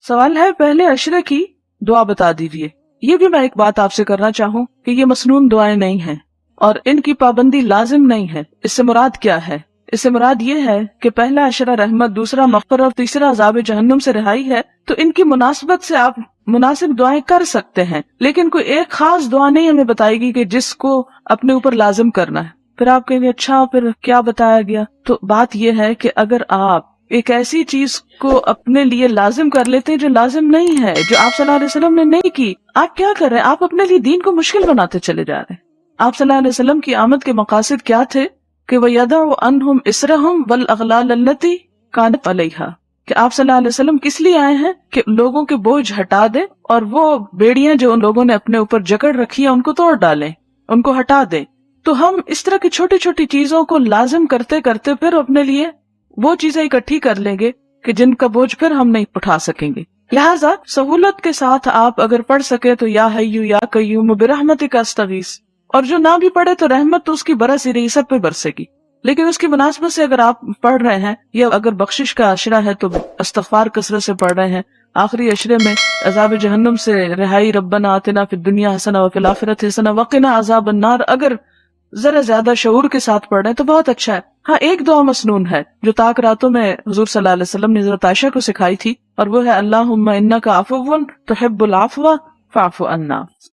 سوال ہے پہلے عشرے کی دعا بتا دیجیے. یہ بھی میں ایک بات آپ سے کرنا چاہوں کہ یہ مسنون دعائیں نہیں ہیں اور ان کی پابندی لازم نہیں ہے. اس سے مراد کیا ہے؟ اس سے مراد یہ ہے کہ پہلا عشرہ رحمت، دوسرا مغفرت اور تیسرا عذاب جہنم سے رہائی ہے، تو ان کی مناسبت سے آپ مناسب دعائیں کر سکتے ہیں، لیکن کوئی ایک خاص دعا نہیں ہمیں بتائے گی کہ جس کو اپنے اوپر لازم کرنا ہے. پھر آپ کہیں گے اچھا پھر کیا بتایا گیا؟ تو بات یہ ہے کہ اگر آپ ایک ایسی چیز کو اپنے لیے لازم کر لیتے ہیں جو لازم نہیں ہے، جو آپ صلی اللہ علیہ وسلم نے نہیں کی، آپ کیا کر رہے ہیں؟ آپ اپنے لیے دین کو مشکل بناتے چلے جا رہے ہیں. آپ صلی اللہ علیہ وسلم کی آمد کے مقاصد کیا تھے؟ کہ وَيَدَعُ عَنْهُمْ إِسْرَهُمْ وَالْأَغْلَالَ الَّتِي كَانَتْ عَلَيْهَا، کہ آپ صلی اللہ علیہ وسلم کس لیے آئے ہیں؟ کہ لوگوں کے بوجھ ہٹا دیں اور وہ بیڑیاں جو ان لوگوں نے اپنے اوپر جکڑ رکھی ہیں ان کو توڑ ڈالیں، ان کو ہٹا دیں. تو ہم اس طرح کی چھوٹی چھوٹی چیزوں کو لازم کرتے کرتے پھر اپنے لیے وہ چیزیں اکٹھی کر لیں گے کہ جن کا بوجھ پھر ہم نہیں اٹھا سکیں گے. لہٰذا سہولت کے ساتھ آپ اگر پڑھ سکے تو یا حیو یا قیوم برحمتک استغیث، اور جو نہ بھی پڑھے تو رحمت تو اس کی برس ہی رہی، سب پہ برسے گی. لیکن اس کی مناسبت سے اگر آپ پڑھ رہے ہیں یا اگر بخشش کا عشرہ ہے تو استغفار کثرت سے پڑھ رہے ہیں، آخری عشرے میں عذاب جہنم سے رہائی، ربنا آتنا فی الدنیا حسنہ وفی الآخرۃ حسنہ وقنا عذاب النار، اگر ذرا زیادہ شعور کے ساتھ پڑھ رہے ہیں تو بہت اچھا ہے. ہاں ایک دعا مسنون ہے جو طاق راتوں میں حضور صلی اللہ علیہ وسلم نے حضرت عائشہ کو سکھائی تھی، اور وہ ہے اللہم انک عفو تحب العفو فاعف عنا.